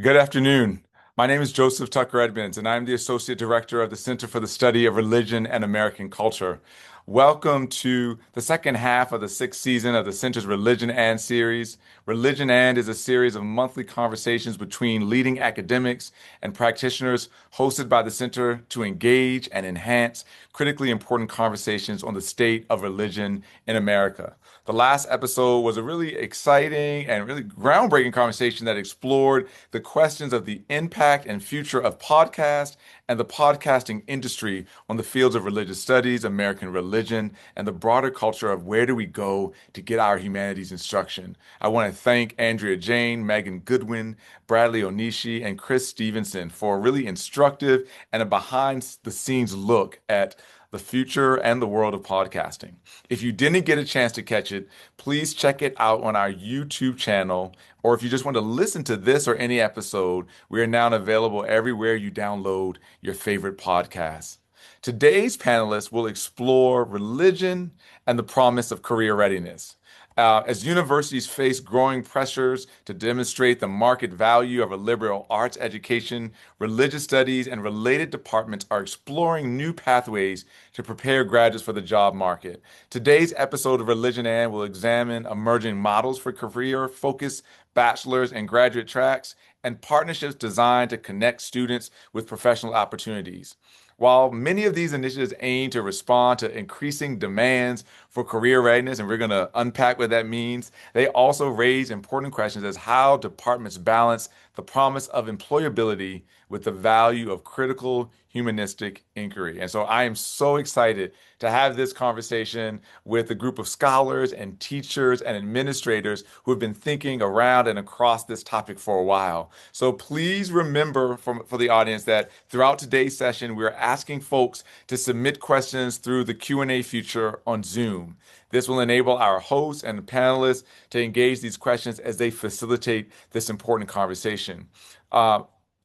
Good afternoon. My name is Joseph Tucker Edmonds, and I'm the Associate Director of the Center for the Study of Religion and American Culture. Welcome to the second half of the sixth season of the Center's Religion and series. Religion and is a series of monthly conversations between leading academics and practitioners hosted by the Center to engage and enhance critically important conversations on the state of religion in America. The last episode was a really exciting and really groundbreaking conversation that explored the questions of the impact and future of podcast and the podcasting industry on the fields of religious studies, American religion, and the broader culture of where do we go to get our humanities instruction. I want to thank Andrea Jane, Megan Goodwin, Bradley Onishi, and Chris Stevenson for a really instructive and a behind the scenes look at the future and the world of podcasting. If you didn't get a chance to catch it, please check it out on our YouTube channel. Or if you just want to listen to this or any episode, we are now available everywhere you download your favorite podcasts. Today's panelists will explore religion and the promise of career readiness. As universities face growing pressures to demonstrate the market value of a liberal arts education, religious studies and related departments are exploring new pathways to prepare graduates for the job market. Today's episode of Religion and will examine emerging models for career-focused bachelor's and graduate tracks and partnerships designed to connect students with professional opportunities. While many of these initiatives aim to respond to increasing demands for career readiness, and we're going to unpack what that means, they also raise important questions as how departments balance the promise of employability with the value of critical humanistic inquiry. And so I am so excited to have this conversation with a group of scholars and teachers and administrators who have been thinking around and across this topic for a while. So please remember for the audience that throughout today's session, we're asking folks to submit questions through the Q&A feature on Zoom. This will enable our hosts and panelists to engage these questions as they facilitate this important conversation.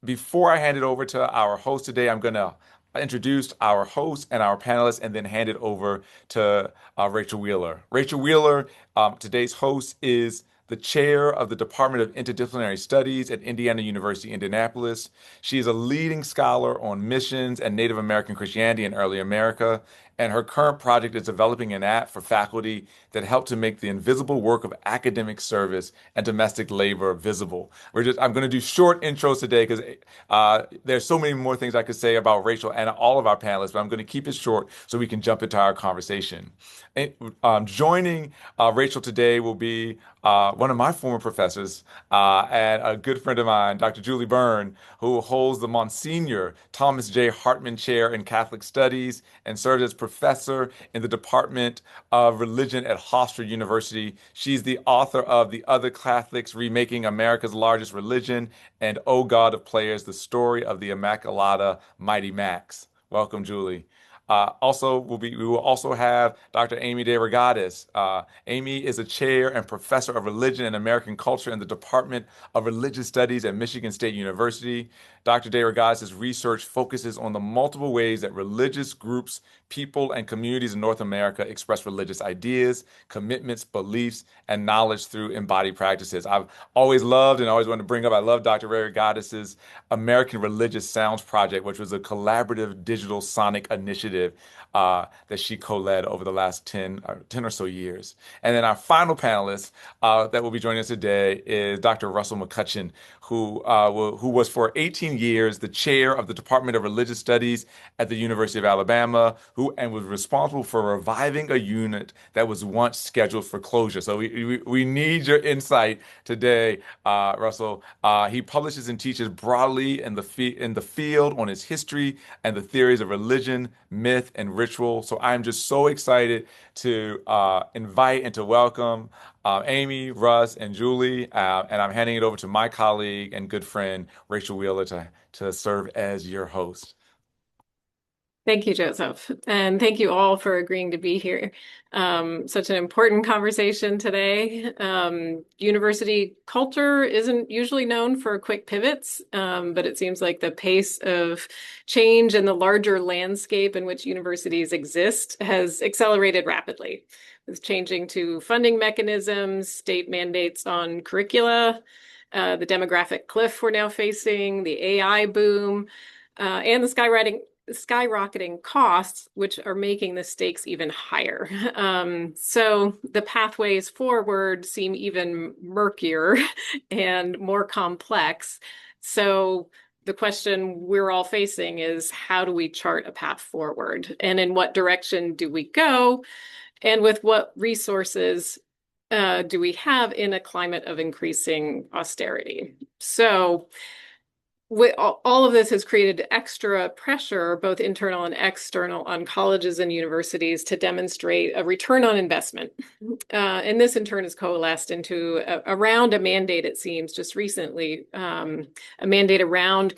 Before I hand it over to our host today, I'm going to introduce our host and our panelists and then hand it over to Rachel Wheeler. Rachel Wheeler, today's host, is the chair of the Department of Interdisciplinary Studies at Indiana University, Indianapolis. She is a leading scholar on missions and Native American Christianity in early America, and her current project is developing an app for faculty that help to make the invisible work of academic service and domestic labor visible. I'm going to do short intros today because there's so many more things I could say about Rachel and all of our panelists, but I'm going to keep it short so we can jump into our conversation. Joining Rachel today will be one of my former professors and a good friend of mine, Dr. Julie Byrne, who holds the Monsignor Thomas J. Hartman Chair in Catholic Studies and serves as professor in the Department of Religion at Hofstra University. She's the author of The Other Catholics, Remaking America's Largest Religion, and O God of Players, The Story of the Immaculata Mighty Max. Welcome, Julie. We will also have Dr. Amy De Regatis. Amy is a chair and professor of religion and American culture in the Department of Religious Studies at Michigan State University. Dr. De Regatis' research focuses on the multiple ways that religious groups, people, and communities in North America express religious ideas, commitments, beliefs, and knowledge through embodied practices. I've always loved and always wanted to bring up, I love Dr. De Regatis' American Religious Sounds Project, which was a collaborative digital sonic initiative that she co-led over the last 10 or so years. And then our final panelist that will be joining us today is Dr. Russell McCutcheon, who was for 18 years the chair of the Department of Religious Studies at the University of Alabama, and was responsible for reviving a unit that was once scheduled for closure. So we need your insight today, Russell. He publishes and teaches broadly in the field on its history and the theories of religion, myth, and ritual. So I'm just so excited to invite and to welcome Amy, Russ, and Julie. And I'm handing it over to my colleague and good friend, Rachel Wheeler, to serve as your host. Thank you, Joseph. And thank you all for agreeing to be here. Such an important conversation today. University culture isn't usually known for quick pivots, but it seems like the pace of change and the larger landscape in which universities exist has accelerated rapidly, with changing to funding mechanisms, state mandates on curricula, the demographic cliff we're now facing, the AI boom, and the skyrocketing costs, which are making the stakes even higher. So the pathways forward seem even murkier and more complex. So the question we're all facing is how do we chart a path forward? And in what direction do we go? And with what resources do we have in a climate of increasing austerity? So all of this has created extra pressure, both internal and external, on colleges and universities to demonstrate a return on investment. And this in turn has coalesced into around a mandate, it seems, just recently, a mandate around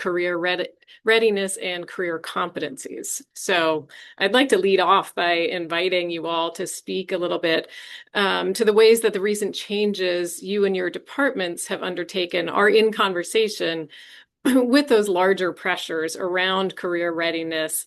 readiness and career competencies. So I'd like to lead off by inviting you all to speak a little bit to the ways that the recent changes you and your departments have undertaken are in conversation with those larger pressures around career readiness,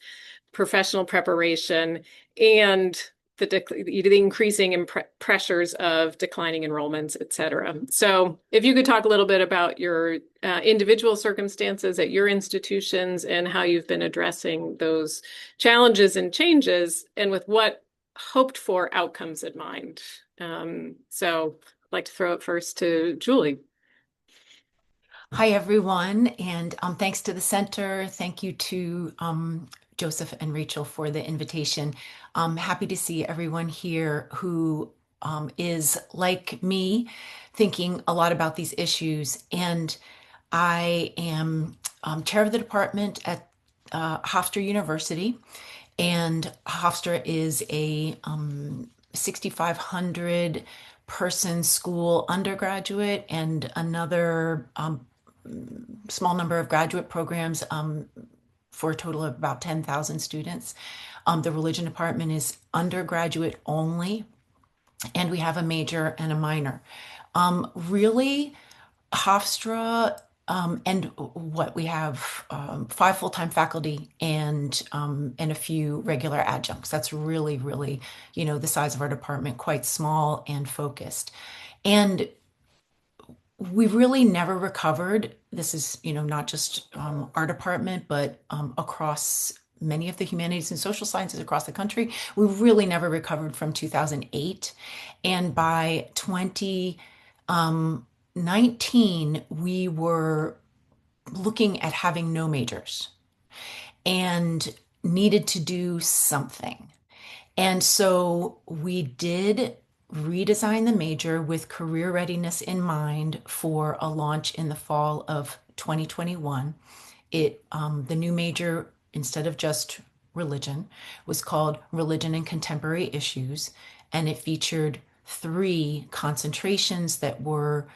professional preparation, and the increasing pressures of declining enrollments, et cetera. So if you could talk a little bit about your individual circumstances at your institutions and how you've been addressing those challenges and changes, and with what hoped for outcomes in mind. So I'd like to throw it first to Julie. Hi, everyone, and thanks to the center. Thank you to Joseph and Rachel for the invitation. I'm happy to see everyone here who is like me, thinking a lot about these issues. And I am chair of the department at Hofstra University, and Hofstra is a 6,500 person school undergraduate and another small number of graduate programs for a total of about 10,000 students. The religion department is undergraduate only, and we have a major and a minor. Really, Hofstra, and what we have 5 full-time faculty and a few regular adjuncts. That's really, the size of our department, quite small and focused. And we really never recovered. This is, not just our department, but across many of the humanities and social sciences across the country. We really never recovered from 2008. And by 2019, we were looking at having no majors and needed to do something. And so we did redesign the major with career readiness in mind for a launch in the fall of 2021. The new major, instead of just religion, was called Religion and Contemporary Issues, and it featured 3 concentrations that were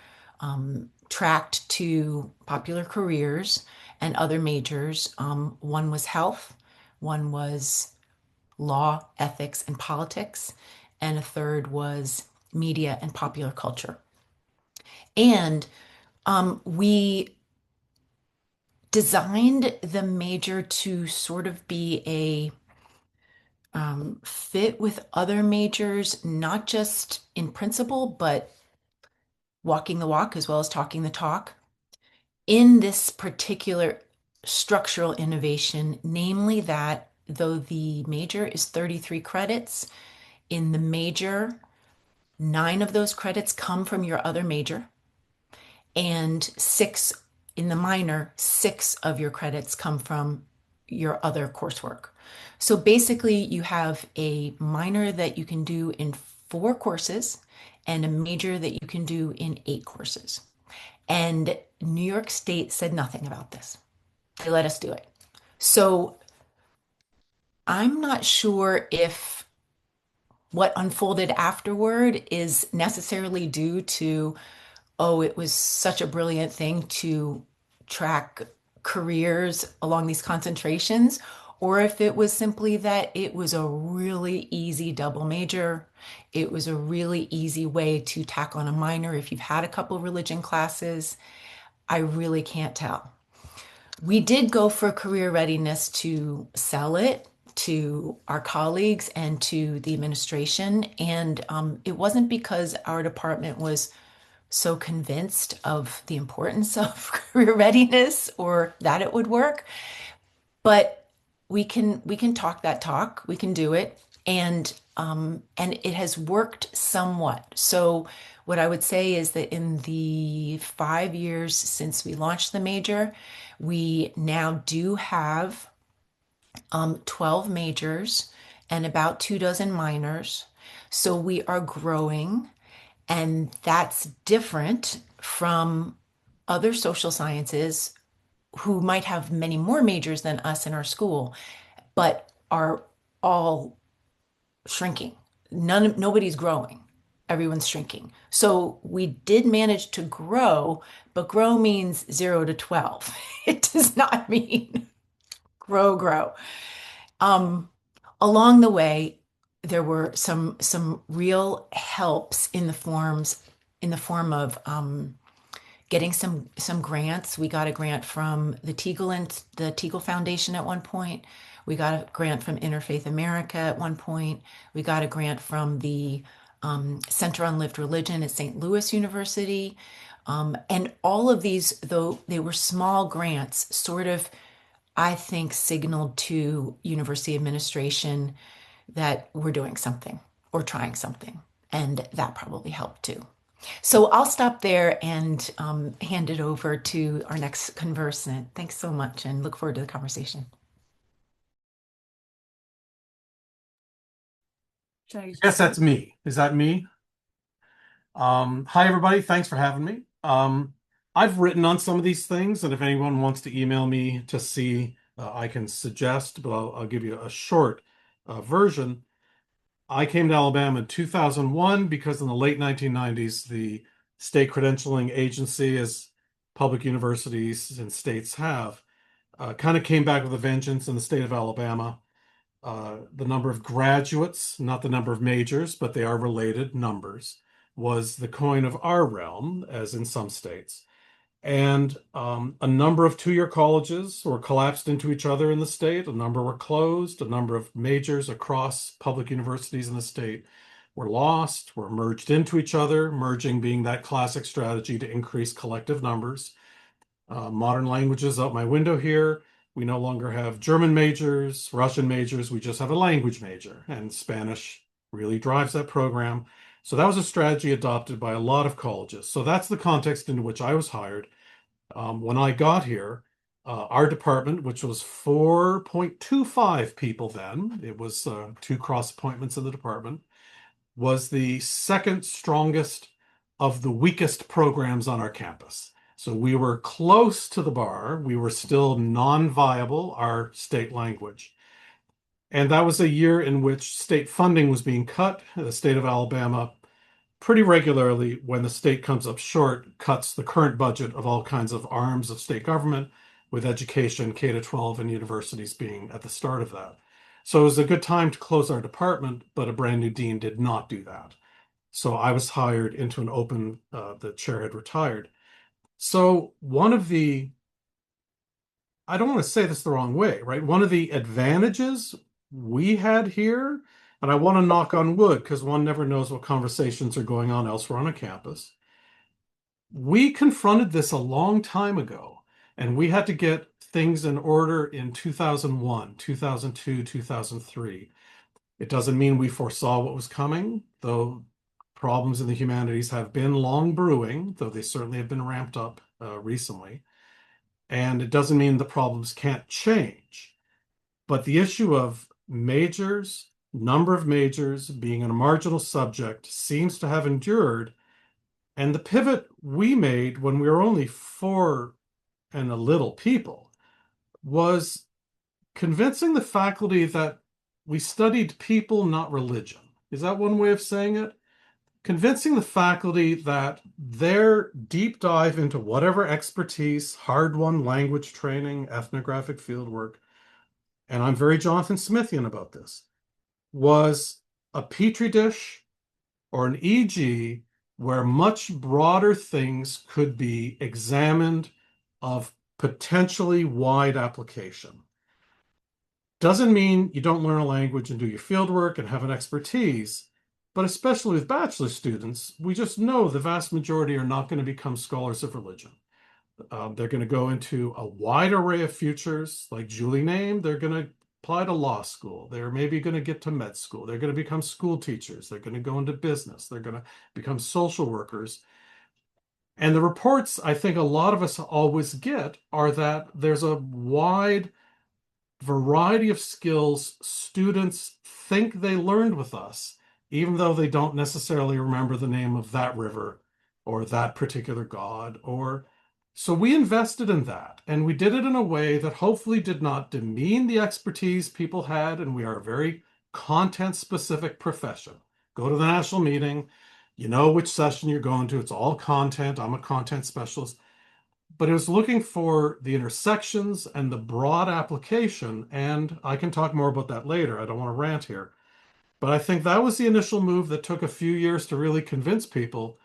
tracked to popular careers and other majors. One was health, one was law, ethics, and politics, and a third was media and popular culture. And we designed the major to sort of be a fit with other majors, not just in principle, but walking the walk as well as talking the talk. In this particular structural innovation, namely that though the major is 33 credits, in the major, 9 of those credits come from your other major, and 6 in the minor, 6 of your credits come from your other coursework. So basically, you have a minor that you can do in 4 courses and a major that you can do in 8 courses. And New York State said nothing about this. They let us do it. So I'm not sure if what unfolded afterward is necessarily due to, oh, it was such a brilliant thing to track careers along these concentrations, or if it was simply that it was a really easy double major. It was a really easy way to tack on a minor if you've had a couple religion classes. I really can't tell. We did go for career readiness to sell it to our colleagues and to the administration. And it wasn't because our department was so convinced of the importance of career readiness or that it would work. But we can talk that talk, we can do it, and it has worked somewhat. So what I would say is that in the 5 years since we launched the major, we now do have 12 majors and about 2 dozen minors. So we are growing, and that's different from other social sciences who might have many more majors than us in our school, but are all shrinking. Nobody's growing. Everyone's shrinking. So we did manage to grow, but grow means 0 to 12. It does not mean grow. Um, Along the way, there were some real helps in the form of getting some grants. We got a grant from the Teagle Foundation at one point. We got a grant from Interfaith America at one point. We got a grant from the Center on Lived Religion at St. Louis University. And all of these, though they were small grants, sort of, I think, signaled to university administration that we're doing something or trying something. And that probably helped too. So I'll stop there and hand it over to our next conversant. Thanks so much and look forward to the conversation. Yes, that's me. Is that me? Hi, everybody. Thanks for having me. I've written on some of these things, and if anyone wants to email me to see, I can suggest, but I'll give you a short version. I came to Alabama in 2001 because in the late 1990s, the state credentialing agency, as public universities and states have, kind of came back with a vengeance in the state of Alabama. The number of graduates, not the number of majors, but they are related numbers, was the coin of our realm, as in some states. And a number of two-year colleges were collapsed into each other in the state. A number were closed. A number of majors across public universities in the state were lost, were merged into each other, merging being that classic strategy to increase collective numbers. Modern languages out my window here. We no longer have German majors, Russian majors. We just have a language major, and Spanish really drives that program. So that was a strategy adopted by a lot of colleges. So that's the context into which I was hired. When I got here, our department, which was 4.25 people then, it was two cross appointments in the department, was the second strongest of the weakest programs on our campus. So we were close to the bar. We were still non-viable, our state language. And that was a year in which state funding was being cut. The state of Alabama pretty regularly, when the state comes up short, cuts the current budget of all kinds of arms of state government, with education, K-12, and universities being at the start of that. So it was a good time to close our department, but a brand new dean did not do that. So I was hired into an open, the chair had retired. So I don't want to say this the wrong way, right? One of the advantages we had here, and I want to knock on wood because one never knows what conversations are going on elsewhere on a campus. We confronted this a long time ago, and we had to get things in order in 2001, 2002, 2003. It doesn't mean we foresaw what was coming, though problems in the humanities have been long brewing, though they certainly have been ramped up recently. And it doesn't mean the problems can't change. But the issue of majors, number of majors being a marginal subject seems to have endured. And the pivot we made when we were only 4 and a little people was convincing the faculty that we studied people, not religion. Is that one way of saying it? Convincing the faculty that their deep dive into whatever expertise, hard-won language training, ethnographic fieldwork, and I'm very Jonathan Smithian about this, was a petri dish or an EG where much broader things could be examined of potentially wide application. Doesn't mean you don't learn a language and do your fieldwork and have an expertise, But especially with bachelor students, we just know the vast majority are not going to become scholars of religion. They're going to go into a wide array of futures, like Julie named. They're going to apply to law school. They're maybe going to get to med school. They're going to become school teachers. They're going to go into business. They're going to become social workers. And the reports I think a lot of us always get are that there's a wide variety of skills students think they learned with us, even though they don't necessarily remember the name of that river or that particular god. Or so we invested in that, and we did it in a way that hopefully did not demean the expertise people had. And we are a very content specific profession. Go to the national meeting, you know which session you're going to. It's all content. I'm a content specialist, but it was looking for the intersections and the broad application. And I can talk more about that later. I don't want to rant here. But I think that was the initial move that took a few years to really convince people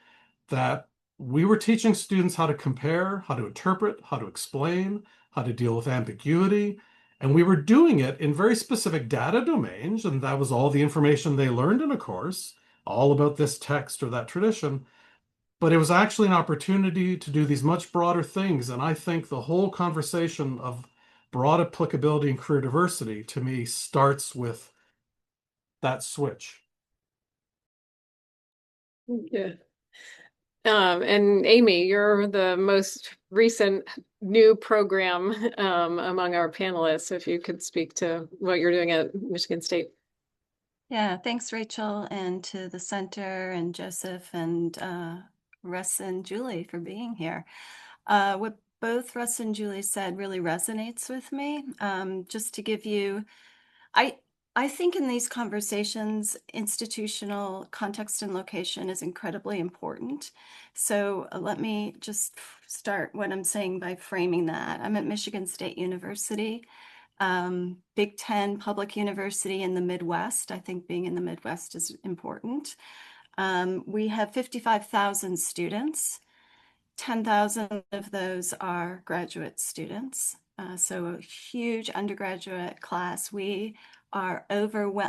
that we were teaching students how to compare, how to interpret, how to explain, how to deal with ambiguity. And we were doing it in very specific data domains. And that was all the information they learned in a course, all about this text or that tradition. But it was actually an opportunity to do these much broader things. And I think the whole conversation of broad applicability and career diversity to me starts with that switch. Yeah. And Amy, you're the most recent new program among our panelists. If you could speak to what you're doing at Michigan State. Yeah, thanks, Rachel, and to the center and Joseph and Russ and Julie for being here. What both Russ and Julie said really resonates with me. Just to give you, I think in these conversations, institutional context and location is incredibly important. So let me just start what I'm saying by framing that. I'm at Michigan State University. Big Ten public university in the Midwest. I think being in the Midwest is important. We have 55,000 students. 10,000 of those are graduate students. So a huge undergraduate class. We are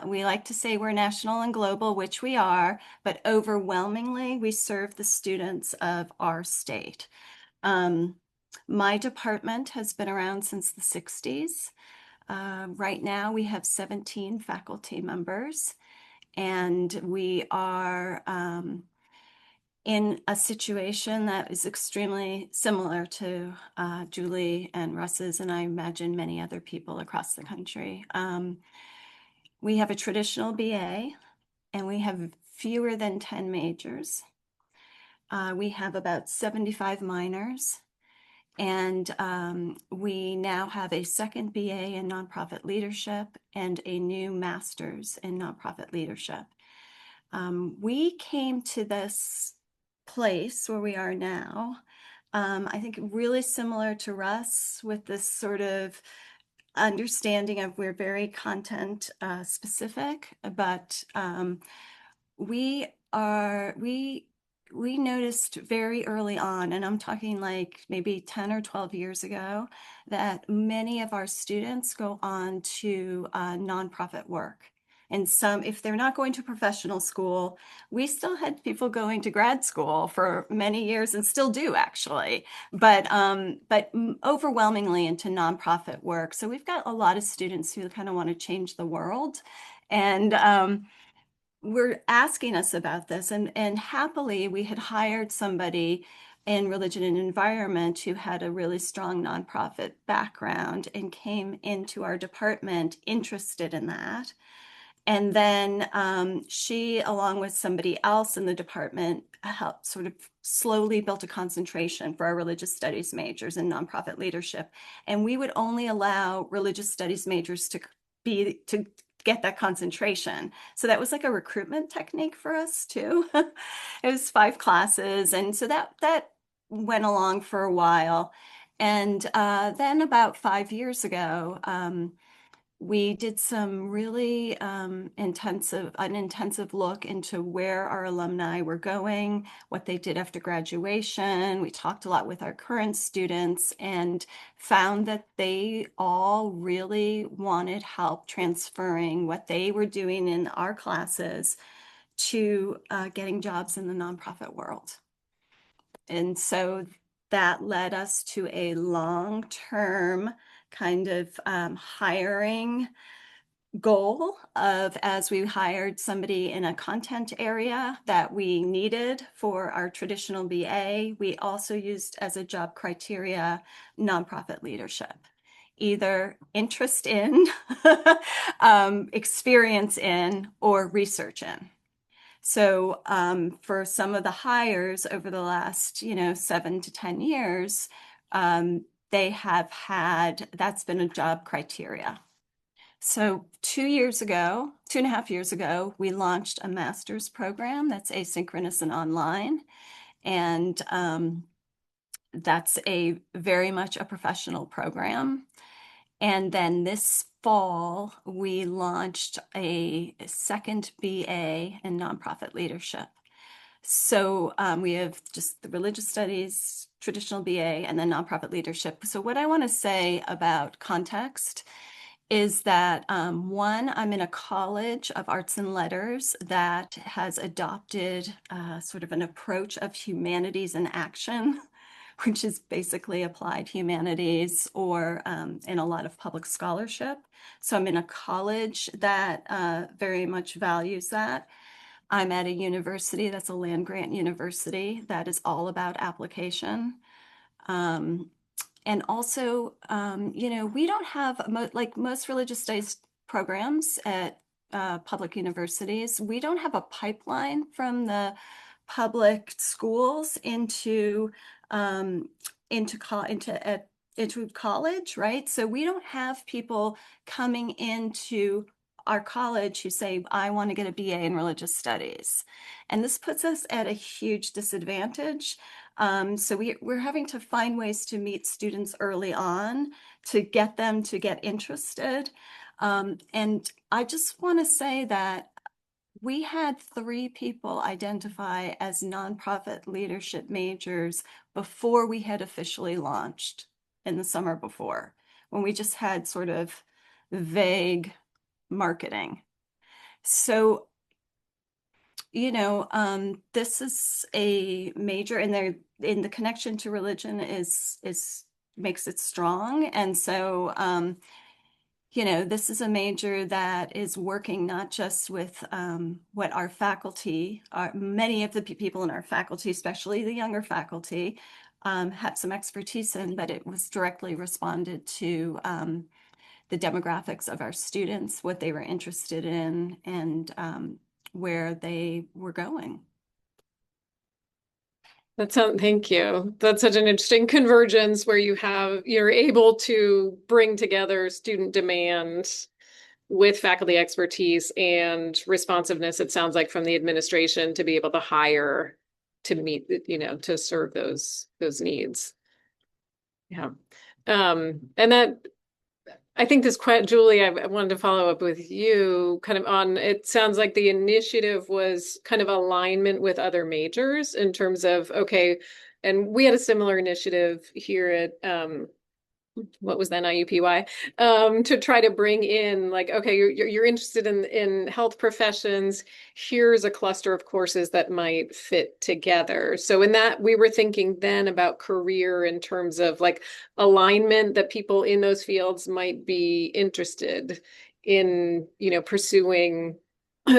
we like to say we're national and global, which we are, but overwhelmingly we serve the students of our state. My department has been around since the 60s. Right now, we have 17 faculty members, and we are in a situation that is extremely similar to Julie and Russ's, and I imagine many other people across the country. We have a traditional BA, and we have fewer than 10 majors. We have about 75 minors. And we now have a second BA in nonprofit leadership and a new master's in nonprofit leadership. We came to this place where we are now, I think really similar to Russ, with this sort of understanding of we're very content specific, but we noticed very early on, and I'm talking like maybe 10 or 12 years ago, that many of our students go on to nonprofit work. And some, if they're not going to professional school, we still had people going to grad school for many years and still do actually, but overwhelmingly into nonprofit work. So we've got a lot of students who kind of want to change the world. And were asking us about this, and happily we had hired somebody in religion and environment who had a really strong nonprofit background and came into our department interested in that. And then she, along with somebody else in the department, helped sort of slowly built a concentration for our religious studies majors in nonprofit leadership. And we would only allow religious studies majors to get that concentration. So that was like a recruitment technique for us too. It was 5 classes. And so that went along for a while. And then about 5 years ago, we did some really an intensive look into where our alumni were going, what they did after graduation. We talked a lot with our current students and found that they all really wanted help transferring what they were doing in our classes to getting jobs in the nonprofit world. And so that led us to a long-term kind of hiring goal of, as we hired somebody in a content area that we needed for our traditional BA, we also used as a job criteria nonprofit leadership, either interest in, experience in, or research in. So for some of the hires over the last, 7 to 10 years, they have had, that's been a job criteria. So 2.5 years ago, we launched a master's program that's asynchronous and online. And that's a very much a professional program. And then this fall, we launched a second BA in nonprofit leadership. So we have just the religious studies, traditional BA, and then nonprofit leadership. So what I want to say about context is that one, I'm in a college of arts and letters that has adopted sort of an approach of humanities in action, which is basically applied humanities or in a lot of public scholarship. So I'm in a college that very much values that. I'm at a university that's a land-grant university that is all about application. And also, we don't have, like most religious studies programs at public universities, we don't have a pipeline from the public schools into college, right? So we don't have people coming into our college who say, I want to get a BA in religious studies. And this puts us at a huge disadvantage. So we're having to find ways to meet students early on to get them to get interested. And I just want to say that we had 3 people identify as nonprofit leadership majors before we had officially launched in the summer before, when we just had sort of vague marketing. So, this is a major, and they're in the connection to religion is makes it strong. And so, this is a major that is working not just with what our faculty, many of the people in our faculty, especially the younger faculty, had some expertise in, but it was directly responded to the demographics of our students, what they were interested in, and where they were going. Thank you. That's such an interesting convergence where you're able to bring together student demand with faculty expertise and responsiveness, it sounds like, from the administration to be able to hire to meet, to serve those needs. Yeah. And that, I think Julie, I wanted to follow up with you kind of on, it sounds like the initiative was kind of alignment with other majors in terms of, okay, and we had a similar initiative here at, what was then IUPY, to try to bring in like, okay, you're interested in health professions. Here's a cluster of courses that might fit together. So in that, we were thinking then about career in terms of like alignment that people in those fields might be interested in, pursuing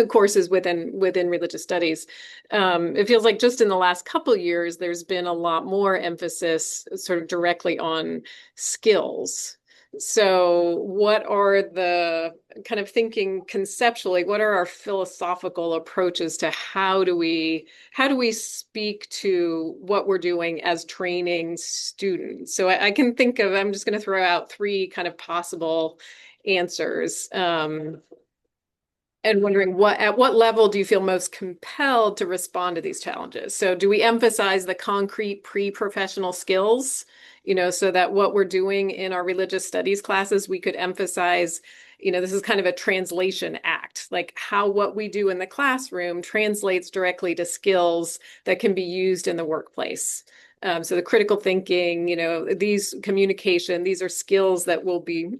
courses within religious studies. It feels like just in the last couple of years, there's been a lot more emphasis sort of directly on skills. So what are the kind of thinking conceptually, what are our philosophical approaches to how do we speak to what we're doing as training students? So I can think of, I'm just going to throw out 3 kind of possible answers. And wondering at what level do you feel most compelled to respond to these challenges? So do we emphasize the concrete pre-professional skills, so that what we're doing in our religious studies classes, we could emphasize, this is kind of a translation act, like how what we do in the classroom translates directly to skills that can be used in the workplace. So the critical thinking, these communication, these are skills that will be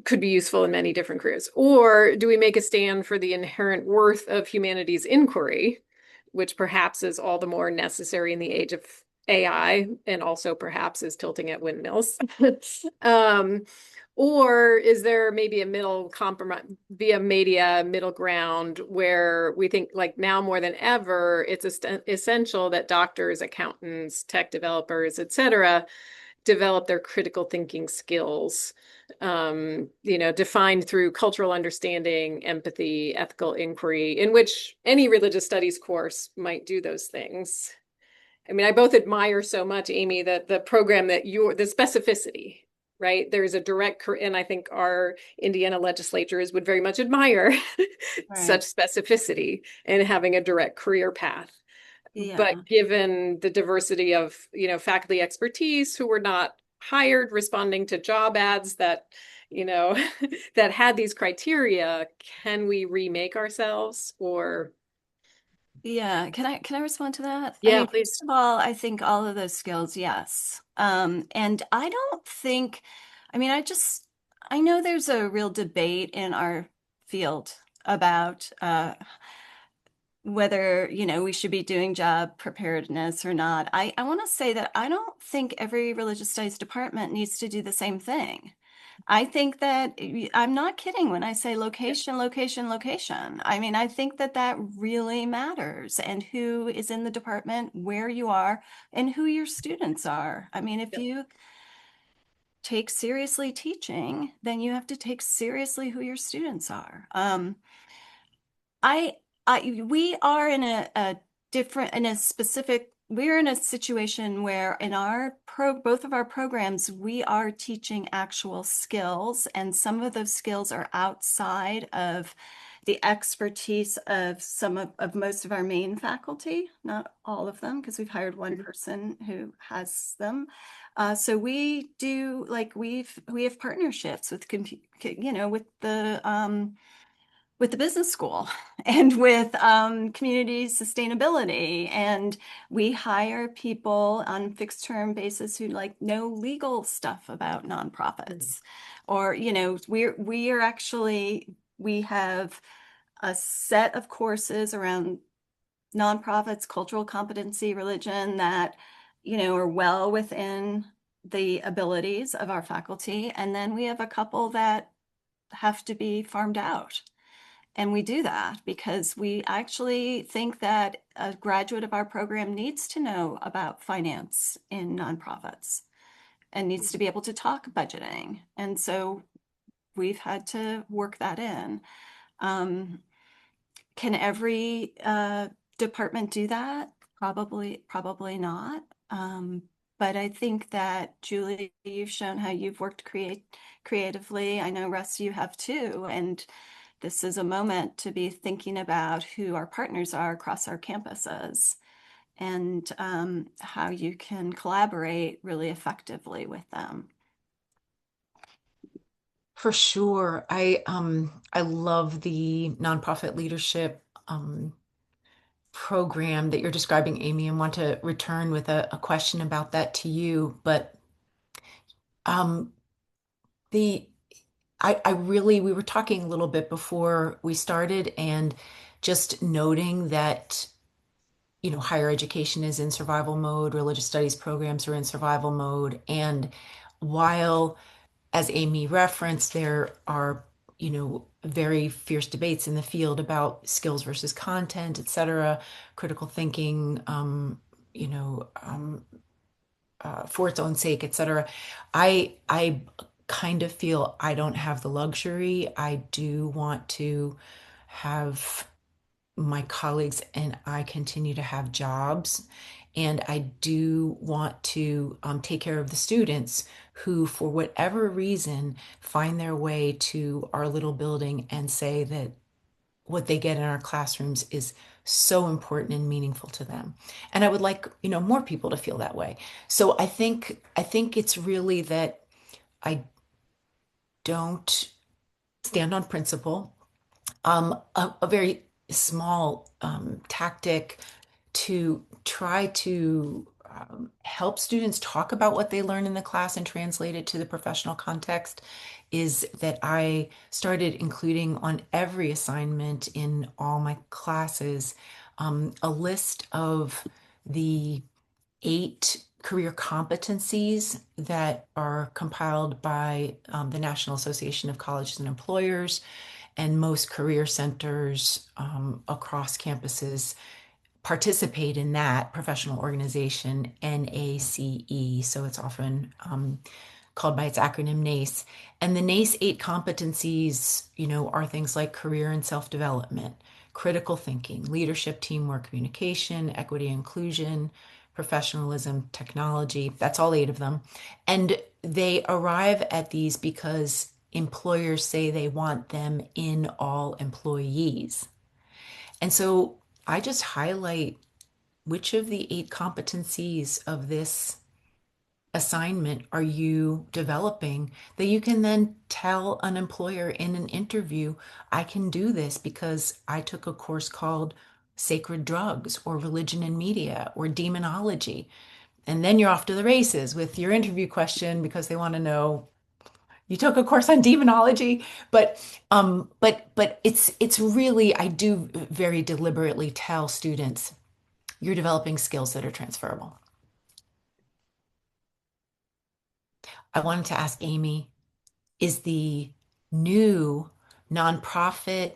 could be useful in many different careers? Or do we make a stand for the inherent worth of humanities inquiry, which perhaps is all the more necessary in the age of AI and also perhaps is tilting at windmills? um, or is there maybe a middle compromise via media middle ground where we think like now more than ever, it's essential that doctors, accountants, tech developers, et cetera, develop their critical thinking skills, defined through cultural understanding, empathy, ethical inquiry, in which any religious studies course might do those things. I mean, I both admire so much, Amy, that the program that the specificity, right? There's a direct, and I think our Indiana legislatures would very much admire such Right. specificity and having a direct career path. Yeah. But given the diversity of, faculty expertise who were not hired responding to job ads that, that had these criteria, can we remake ourselves or? Yeah. Can I respond to that? I Yeah, mean, please. first of all, I think all of those skills, yes. And I don't think, I mean, I know there's a real debate in our field about whether, we should be doing job preparedness or not. I want to say that I don't think every religious studies department needs to do the same thing. I think that I'm not kidding when I say location, location, location. I mean, I think that that really matters and who is in the department, where you are, and who your students are. I mean, if Yep. you take seriously teaching, then you have to take seriously who your students are. I, we are in a different, in a specific, we're in a situation where in both of our programs, we are teaching actual skills, and some of those skills are outside of the expertise of of most of our main faculty, not all of them, because we've hired one person who has them. So we do like we have partnerships with with the business school and with community sustainability. And we hire people on fixed term basis who like know legal stuff about nonprofits. Or, we are actually, we have a set of courses around nonprofits, cultural competency, religion that, are well within the abilities of our faculty. And then we have a couple that have to be farmed out. And we do that because we actually think that a graduate of our program needs to know about finance in nonprofits and needs to be able to talk budgeting. And so we've had to work that in. Can every department do that? Probably not. But I think that Julie, you've shown how you've worked creatively. I know Russ, you have too. And this is a moment to be thinking about who our partners are across our campuses and how you can collaborate really effectively with them. For sure. I love the nonprofit leadership program that you're describing, Amy, and want to return with a question about that to you. But um, the I really, we were talking a little bit before we started and just noting that, higher education is in survival mode, religious studies programs are in survival mode. And while, as Amy referenced, there are, very fierce debates in the field about skills versus content, et cetera, critical thinking, you know, um, for its own sake, et cetera. I kind of feel I don't have the luxury. I do want to have my colleagues and I continue to have jobs. And I do want to take care of the students who, for whatever reason, find their way to our little building and say that what they get in our classrooms is so important and meaningful to them. And I would like, more people to feel that way. So I think it's really that I don't stand on principle. A very small tactic to try to help students talk about what they learn in the class and translate it to the professional context is that I started including on every assignment in all my classes a list of the 8 career competencies that are compiled by the National Association of Colleges and Employers, and most career centers across campuses participate in that professional organization, NACE. So it's often called by its acronym NACE. And the NACE 8 competencies, are things like career and self-development, critical thinking, leadership, teamwork, communication, equity, inclusion, professionalism, technology. That's all 8 of them. And they arrive at these because employers say they want them in all employees. And so I just highlight which of the 8 competencies of this assignment are you developing that you can then tell an employer in an interview, I can do this because I took a course called Sacred Drugs or Religion and Media or Demonology. And then you're off to the races with your interview question because they want to know you took a course on demonology. But it's really, I do very deliberately tell students you're developing skills that are transferable. I wanted to ask Amy, is the new nonprofit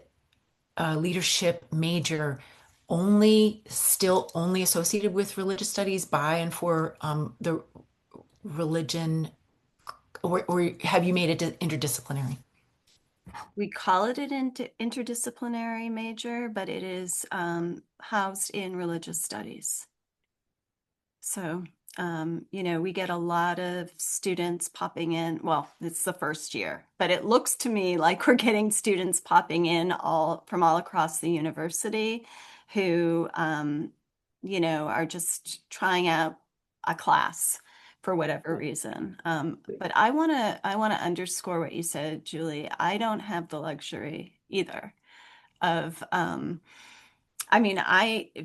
leadership major only associated with religious studies by and for the religion, or have you made it interdisciplinary? We call it an interdisciplinary major, but it is housed in religious studies. So, we get a lot of students popping in. Well, it's the first year, but it looks to me like we're getting students popping in from all across the university who, are just trying out a class for whatever reason. But I want to underscore what you said, Julie. I don't have the luxury either of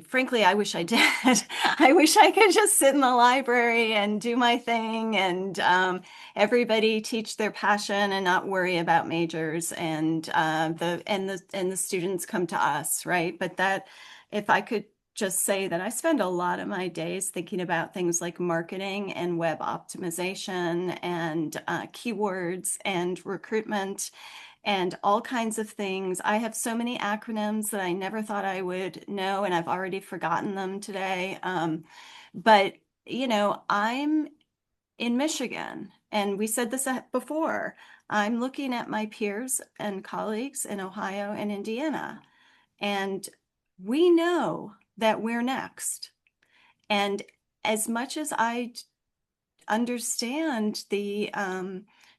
frankly, I wish I did. I wish I could just sit in the library and do my thing and everybody teach their passion and not worry about majors and the students come to us, right? But that if I could just say that I spend a lot of my days thinking about things like marketing and web optimization and keywords and recruitment and all kinds of things. I have so many acronyms that I never thought I would know, and I've already forgotten them today. But, I'm in Michigan, and we said this before. I'm looking at my peers and colleagues in Ohio and Indiana, and we know that we're next. And as much as I understand the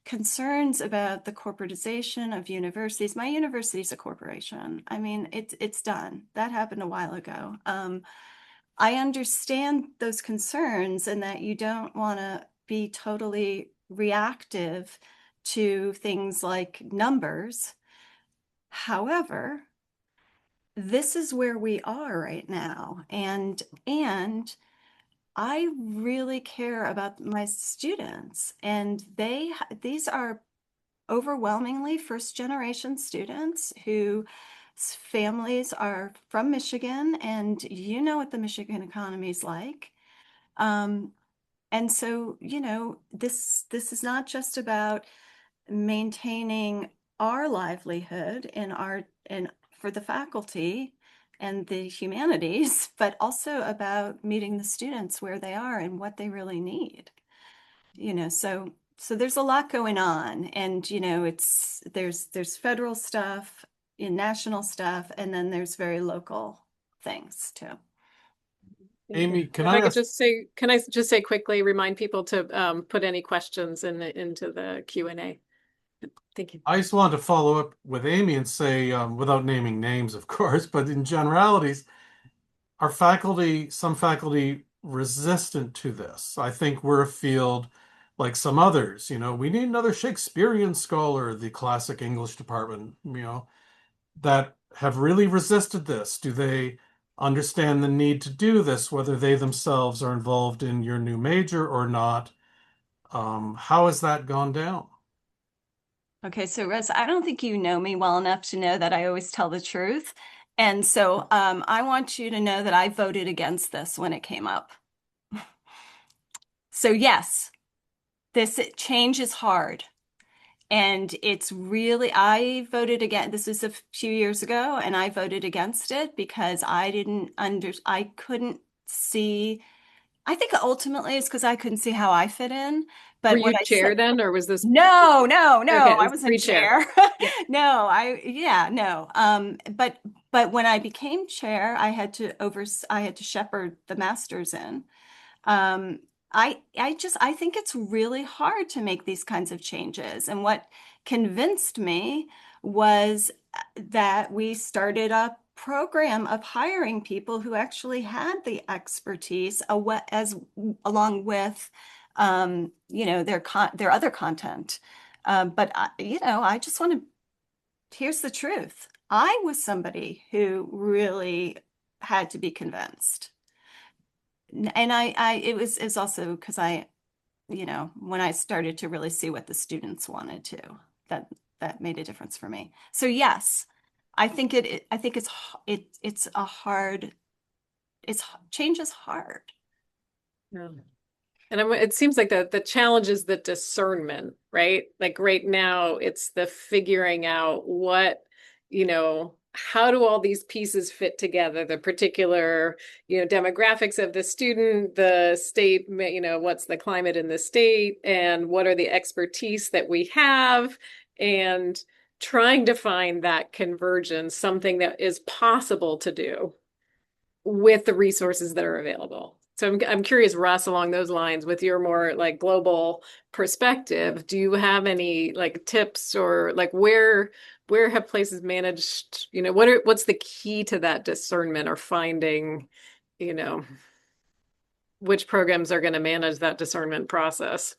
concerns about the corporatization of universities. My university is a corporation. I mean, it's done. That happened a while ago. I understand those concerns and that you don't want to be totally reactive to things like numbers. However, this is where we are right now. And I really care about my students, and these are overwhelmingly first generation students whose families are from Michigan, and you know what the Michigan economy is like. And so, this is not just about maintaining our livelihood and for the faculty and the humanities, but also about meeting the students where they are and what they really need. So there's a lot going on, and there's federal stuff, national stuff, and then there's very local things too. Amy, can If I I could ask? can I just say quickly, remind people to put any questions into the Q&A. Thank you. I just wanted to follow up with Amy and say, without naming names, of course, but in generalities, are some faculty resistant to this? I think we're a field like some others, we need another Shakespearean scholar, the classic English department, that have really resisted this. Do they understand the need to do this, whether they themselves are involved in your new major or not. How has that gone down? Okay, so Russ, I don't think you know me well enough to know that I always tell the truth. And so I want you to know that I voted against this when it came up. So yes, this change is hard. And it's really, I voted against, this was a few years ago, and I voted against it because I couldn't see, I think ultimately it's because I couldn't see how I fit in. Were But what you I chair said, then, or was this? no, no, no, Okay, it I was wasn't pre-chair. chair. Yeah. No, yeah, no. But when I became chair, I had to shepherd the masters in. Um, I think it's really hard to make these kinds of changes. And what convinced me was that we started a program of hiring people who actually had the expertise as along with their other content. But I just want to, here's the truth. I was somebody who really had to be convinced. And it's also because when I started to really see what the students wanted to, that that made a difference for me. So yes, I think it's a hard, change is hard. Yeah. And it seems like the challenge is the discernment, right? Like right now, it's the figuring out how do all these pieces fit together? The particular, demographics of the student, the state, what's the climate in the state, and what are the expertise that we have, and trying to find that convergence, something that is possible to do with the resources that are available. So I'm curious, Russ, along those lines, with your more like global perspective, do you have any like tips or like where have places managed, what's the key to that discernment or finding, you know, which programs are going to manage that discernment process?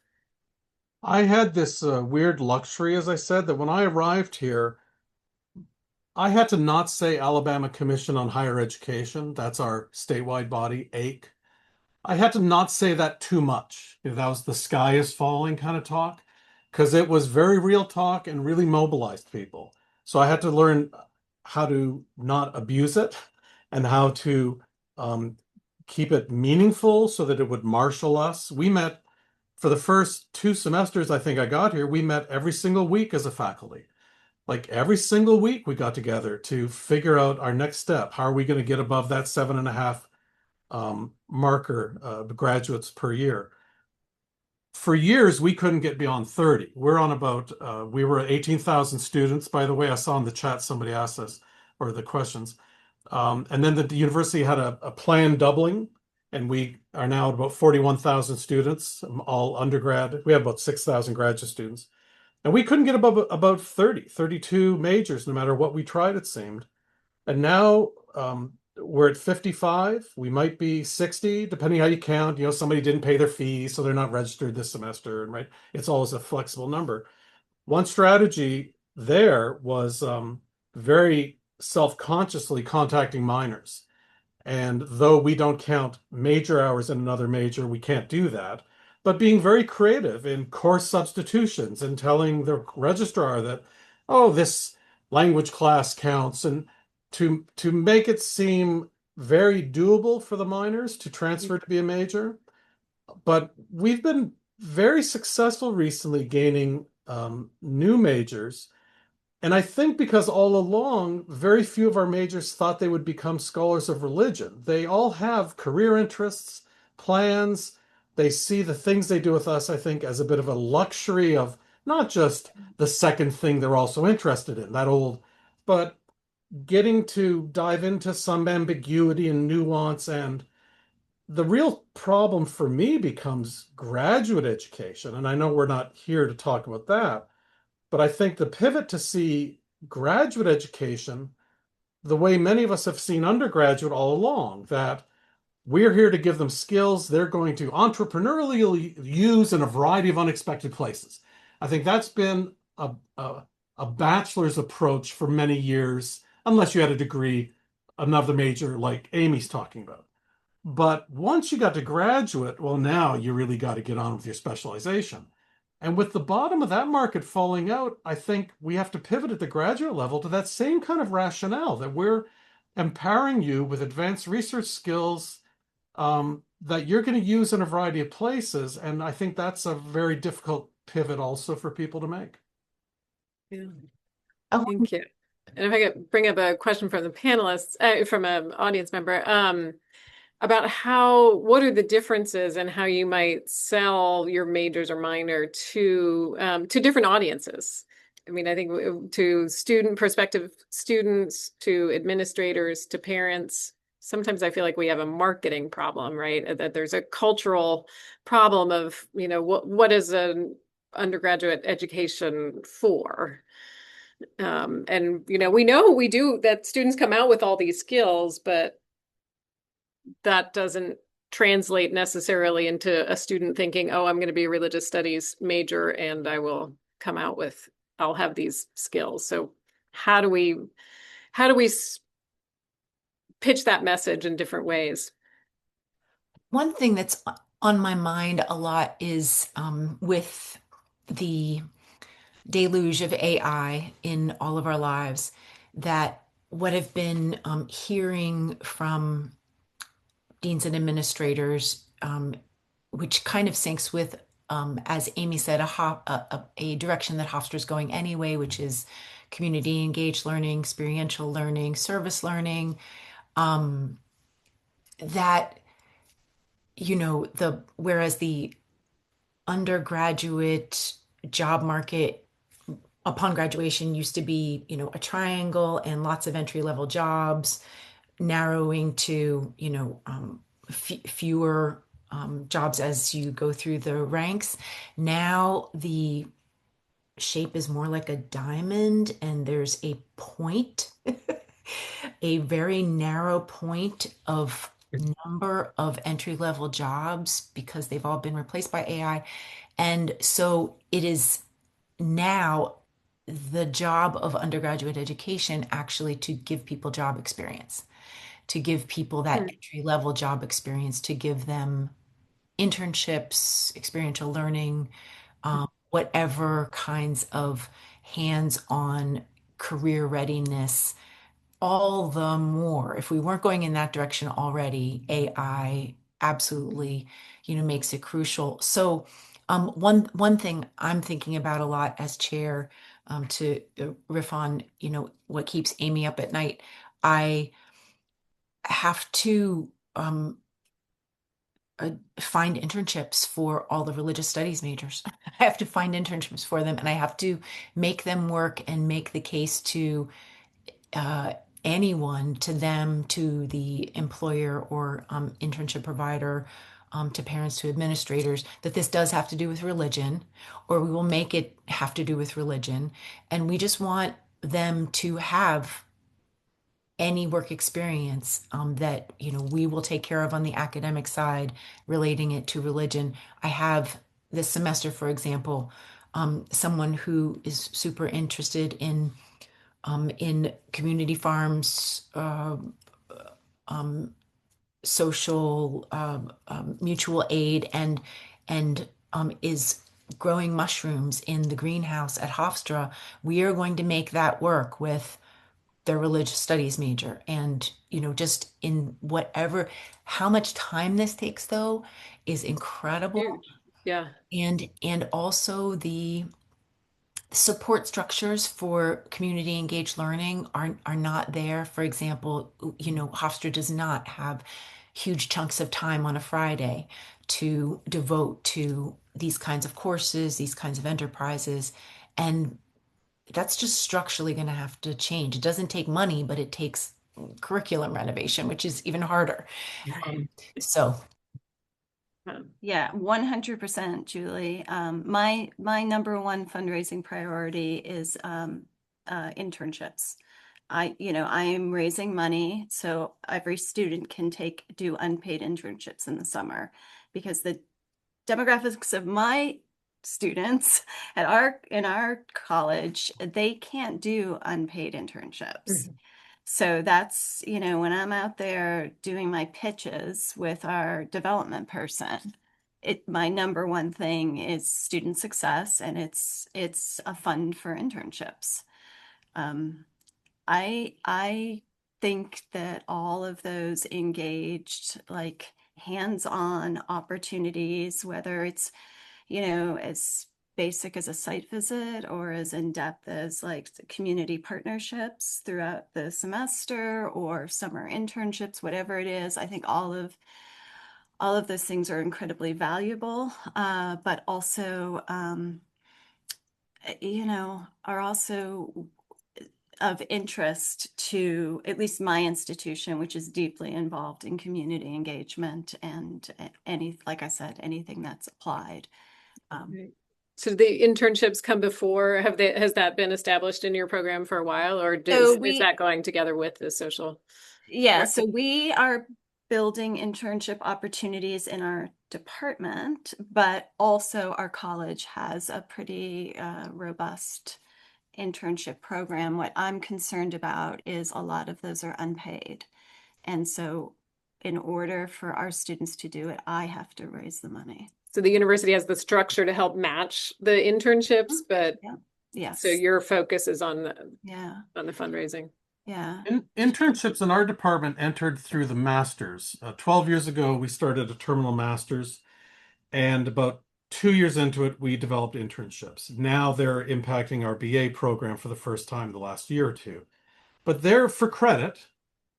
I had this weird luxury, as I said, that when I arrived here, I had to not say Alabama Commission on Higher Education. That's our statewide body, AIC. I had to not say that too much. That was the sky is falling kind of talk, because it was very real talk and really mobilized people. So I had to learn how to not abuse it and how to um, keep it meaningful so that it would marshal us. We met for the first 2 semesters, I think I got here, we met every single week as a faculty. Like every single week we got together to figure out our next step. How are we going to get above that 7.5 marker graduates per year? For years, we couldn't get beyond 30. We're on about, we were at 18,000 students. By the way, I saw in the chat somebody asked us, or the questions. And then the university had a planned doubling, and we are now at about 41,000 students, all undergrad. We have about 6,000 graduate students. And we couldn't get above about 30, 32 majors, no matter what we tried, it seemed. And now we're at 55. We might be 60, depending how you count. Somebody didn't pay their fees, so they're not registered this semester, and right, it's always a flexible number. One strategy there was very self-consciously contacting minors. And though we don't count major hours in another major, we can't do that. But being very creative in course substitutions and telling the registrar that, oh, this language class counts, and to make it seem very doable for the minors to transfer to be a major. But we've been very successful recently gaining new majors. And I think because all along, very few of our majors thought they would become scholars of religion. They all have career interests, plans. They see the things they do with us, I think, as a bit of a luxury of not just the second thing they're also interested in, that old, but getting to dive into some ambiguity and nuance. And the real problem for me becomes graduate education. And I know we're not here to talk about that, but I think the pivot to see graduate education the way many of us have seen undergraduate all along, that we're here to give them skills they're going to entrepreneurially use in a variety of unexpected places. I think that's been a bachelor's approach for many years, unless you had a degree another major like Amy's talking about. But once you got to graduate, well, now you really got to get on with your specialization. And with the bottom of that market falling out, I think we have to pivot at the graduate level to that same kind of rationale that we're empowering you with advanced research skills that you're going to use in a variety of places. And I think that's a very difficult pivot also for people to make. Yeah. Oh, Thank you. And if I could bring up a question from the panelists, from an audience member, about what are the differences and how you might sell your majors or minor to different audiences. I mean, I think to prospective students, to administrators, to parents. Sometimes I feel like we have a marketing problem, right? That there's a cultural problem of, what is an undergraduate education for? And we do that students come out with all these skills, but that doesn't translate necessarily into a student thinking, oh, I'm going to be a religious studies major and I'll have these skills. So how do we pitch that message in different ways? one thing that's on my mind a lot is with the deluge of AI in all of our lives, that what I've been hearing from deans and administrators, which kind of syncs with, as Amy said, a direction that Hofstra is going anyway, which is community engaged learning, experiential learning, service learning, um, that, whereas the undergraduate job market upon graduation used to be, a triangle and lots of entry level jobs, narrowing to, fewer jobs as you go through the ranks. Now the shape is more like a diamond, and there's a point, a very narrow point of number of entry level jobs because they've all been replaced by AI. And so it is now the job of undergraduate education actually to give people job experience, to give people that entry level job experience, to give them internships, experiential learning, whatever kinds of hands-on career readiness. All the more, if we weren't going in that direction already, AI absolutely, makes it crucial. So, one thing I'm thinking about a lot as chair, to riff on, what keeps Amy up at night, I have to find internships for all the religious studies majors. I have to find internships for them, and I have to make them work and make the case to uh, anyone, to them, to the employer or internship provider, to parents, to administrators, that this does have to do with religion, or we will make it have to do with religion. And we just want them to have any work experience that we will take care of on the academic side, relating it to religion. I have this semester, for example, someone who is super interested in community farms, social mutual aid, and is growing mushrooms in the greenhouse at Hofstra. We are going to make that work with their religious studies major. And, just in whatever, how much time this takes though is incredible. Huge. Yeah. And also the support structures for community engaged learning are not there. For example, Hofstra does not have huge chunks of time on a Friday to devote to these kinds of courses, these kinds of enterprises. And that's just structurally going to have to change. It doesn't take money, but it takes curriculum renovation, which is even harder. So, Yeah, 100%, Julie. My number one fundraising priority is internships. I am raising money so every student can do unpaid internships in the summer, because the demographics of my students in our college, they can't do unpaid internships. So that's, when I'm out there doing my pitches with our development person, my number one thing is student success, and it's a fund for internships. I think that all of those engaged, like hands-on opportunities, whether it's, as basic as a site visit or as in-depth as like community partnerships throughout the semester or summer internships, whatever it is, I think all of those things are incredibly valuable, but also, are also of interest to at least my institution, which is deeply involved in community engagement and like I said, anything that's applied. Right. So the internships come before, has that been established in your program for a while, or is that going together with the social? Yeah, so we are building internship opportunities in our department, but also our college has a pretty robust internship program. What I'm concerned about is a lot of those are unpaid. And so in order for our students to do it, I have to raise the money. So the university has the structure to help match the internships, but yeah. Yes. So your focus is on the fundraising. Yeah. Internships in our department entered through the masters. 12 years ago, we started a terminal masters, and about 2 years into it, we developed internships. Now they're impacting our BA program for the first time the last year or two. But they're for credit.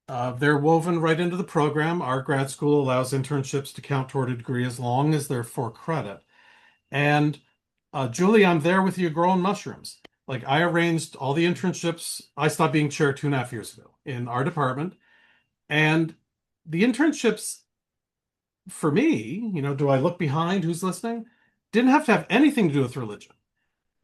They're woven right into the program. Our grad school allows internships to count toward a degree as long as they're for credit. And Julie, I'm there with you growing mushrooms. Like, I arranged all the internships. I stopped being chair 2.5 years ago in our department. And the internships, for me, do I look behind who's listening? Didn't have to have anything to do with religion.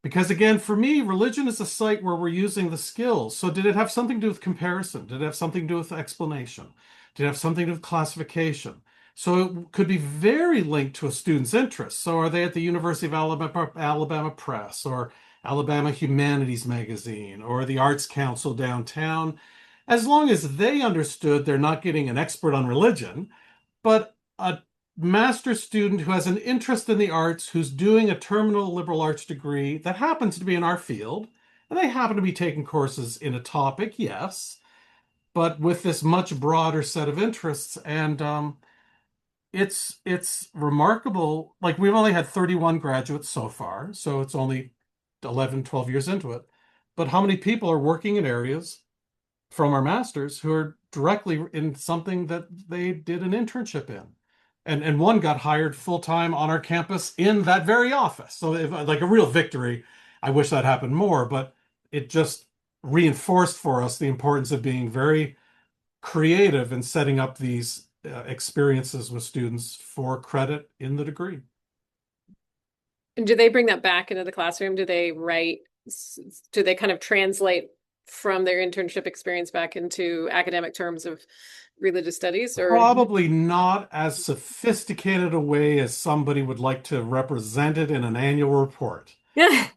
Because again, for me, religion is a site where we're using the skills. So did it have something to do with comparison? Did it have something to do with explanation? Did it have something to do with classification? So it could be very linked to a student's interest. So are they at the University of Alabama Press, or Alabama Humanities Magazine, or the Arts Council downtown? As long as they understood they're not getting an expert on religion, but a master's student who has an interest in the arts, who's doing a terminal liberal arts degree that happens to be in our field, and they happen to be taking courses in a topic, yes, but with this much broader set of interests. And it's remarkable. Like, we've only had 31 graduates so far, so it's only 11, 12 years into it. But how many people are working in areas from our masters who are directly in something that they did an internship in? And one got hired full-time on our campus in that very office. So like a real victory. I wish that happened more, but it just reinforced for us the importance of being very creative in setting up these experiences with students for credit in the degree. And do they bring that back into the classroom? Do they kind of translate from their internship experience back into academic terms of religious studies? Or probably not as sophisticated a way as somebody would like to represent it in an annual report. But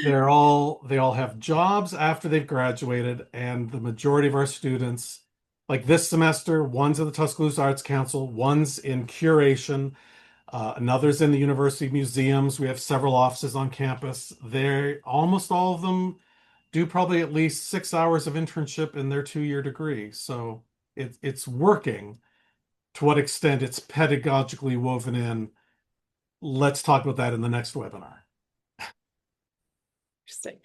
they all have jobs after they've graduated, and the majority of our students, like this semester, one's in the Tuscaloosa Arts Council, one's in curation, another's in the university museums. We have several offices on campus. They're almost all of them do probably at least 6 hours of internship in their 2-year degree. So it's working. To what extent it's pedagogically woven in, let's talk about that in the next webinar. Interesting.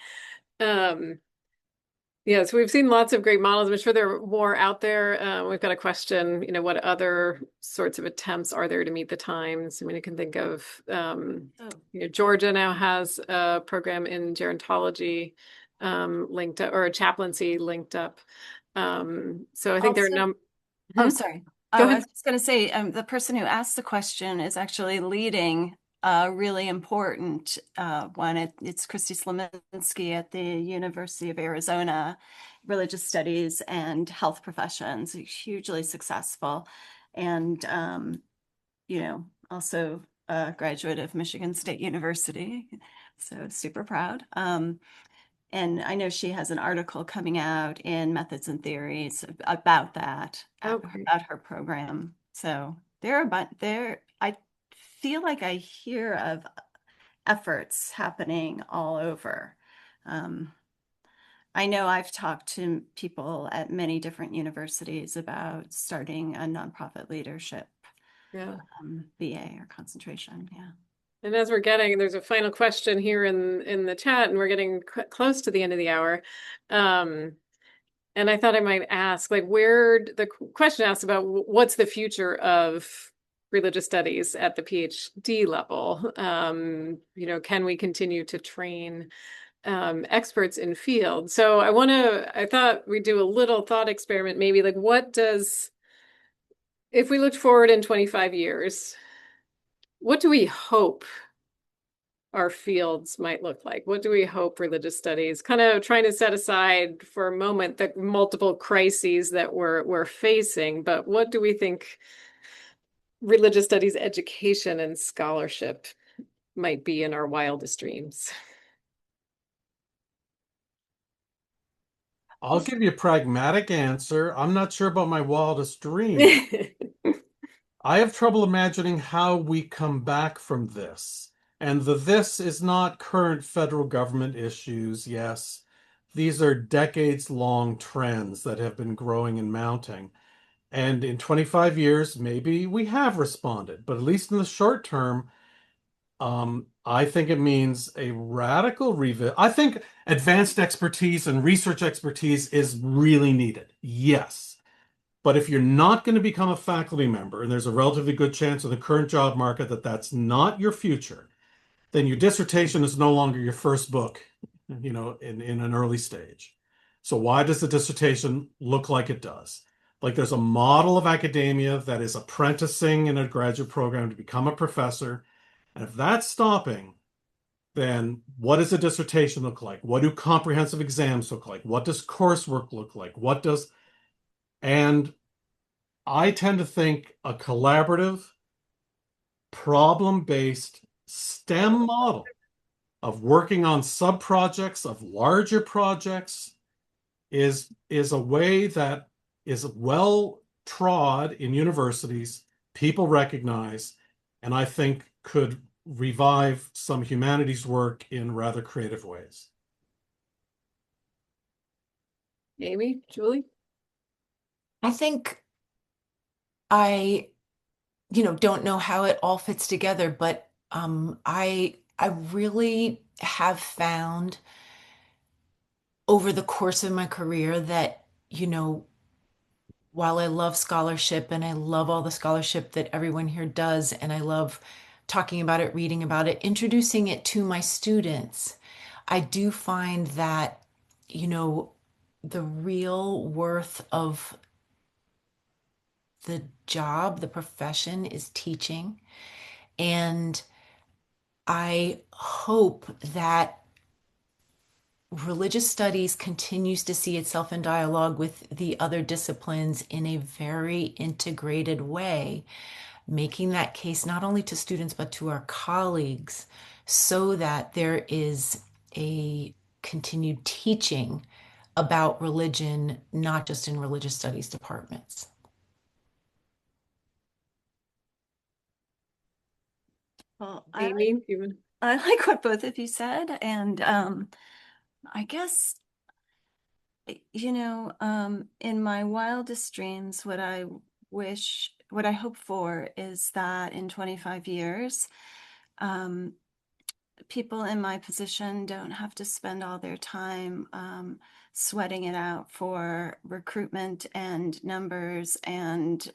Yeah, so we've seen lots of great models. I'm sure there are more out there. We've got a question, what other sorts of attempts are there to meet the times? I mean, you can think of, Georgia now has a program in gerontology linked up, or a chaplaincy linked up. So I think there are sorry. Go I ahead. was just going to say, the person who asked the question is actually leading a really important one. It's Christy Slominski at the University of Arizona, religious studies and health professions, hugely successful. And, also a graduate of Michigan State University. So super proud. And I know she has an article coming out in Methods and Theories about that, Okay. about her program. So there are, but there, I feel like I hear of efforts happening all over. I know I've talked to people at many different universities about starting a nonprofit leadership Yeah. BA or concentration. Yeah. And as there's a final question here in the chat, and we're getting close to the end of the hour. And I thought I might ask, like, where the question asks about what's the future of religious studies at the PhD level? Can we continue to train experts in field? So I thought we'd do a little thought experiment, maybe like if we looked forward in 25 years, what do we hope our fields might look like? What do we hope religious studies, kind of trying to set aside for a moment the multiple crises that we're facing, but what do we think religious studies education and scholarship might be in our wildest dreams? I'll give you a pragmatic answer. I'm not sure about my wildest dream. I have trouble imagining how we come back from this. And this is not current federal government issues. Yes, these are decades-long trends that have been growing and mounting. And in 25 years, maybe we have responded, but at least in the short term, I think it means a radical revisit. I think advanced expertise and research expertise is really needed. Yes. But if you're not going to become a faculty member, and there's a relatively good chance in the current job market that that's not your future, then your dissertation is no longer your first book, in an early stage. So why does the dissertation look like it does? Like there's a model of academia that is apprenticing in a graduate program to become a professor. And if that's stopping, then what does a dissertation look like? What do comprehensive exams look like? What does coursework look like? And I tend to think a collaborative, problem-based STEM model of working on sub-projects of larger projects is a way that is well trod in universities, people recognize, and I think could revive some humanities work in rather creative ways. Amy, Julie? I think I, don't know how it all fits together, but I really have found over the course of my career that, while I love scholarship and I love all the scholarship that everyone here does, and I love talking about it, reading about it, introducing it to my students, I do find that, the real worth of the job, the profession is teaching. And I hope that religious studies continues to see itself in dialogue with the other disciplines in a very integrated way, making that case not only to students but to our colleagues so that there is a continued teaching about religion, not just in religious studies departments. Well, Amy, I like what both of you said. And I guess, in my wildest dreams, what I hope for is that in 25 years, people in my position don't have to spend all their time sweating it out for recruitment and numbers and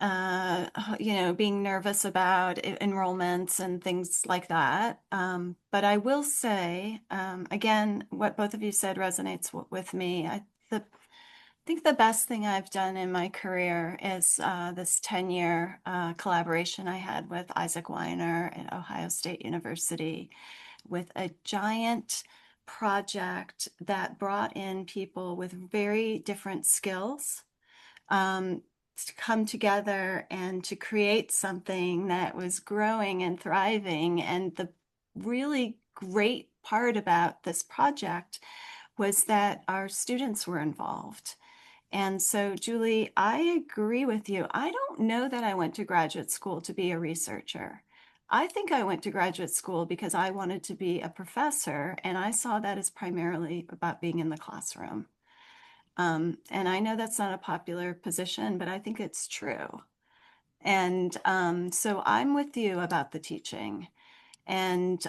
being nervous about enrollments and things like that. But I will say, again, what both of you said resonates with me. I think the best thing I've done in my career is this 10-year collaboration I had with Isaac Weiner at Ohio State University with a giant project that brought in people with very different skills to come together and to create something that was growing and thriving. And the really great part about this project was that our students were involved. And so, Julie, I agree with you. I don't know that I went to graduate school to be a researcher. I think I went to graduate school because I wanted to be a professor, and I saw that as primarily about being in the classroom. And I know that's not a popular position, but I think it's true. And so I'm with you about the teaching. And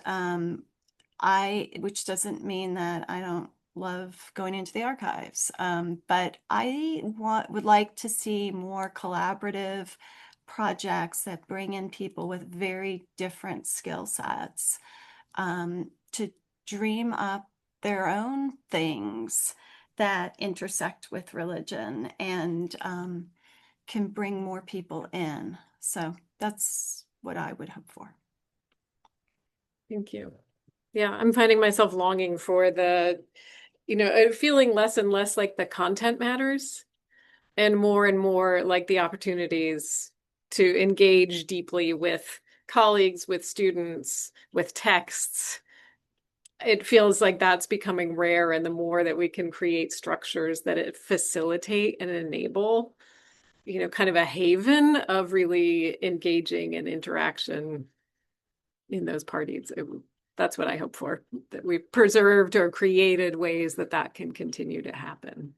which doesn't mean that I don't love going into the archives, but I would like to see more collaborative projects that bring in people with very different skill sets to dream up their own things that intersect with religion and can bring more people in. So that's what I would hope for. Thank you. Yeah, I'm finding myself longing for feeling less and less like the content matters and more like the opportunities to engage deeply with colleagues, with students, with texts. It feels like that's becoming rare, and the more that we can create structures that it facilitate and enable, kind of a haven of really engaging and interaction in those parties. That's what I hope for, that we've preserved or created ways that that can continue to happen.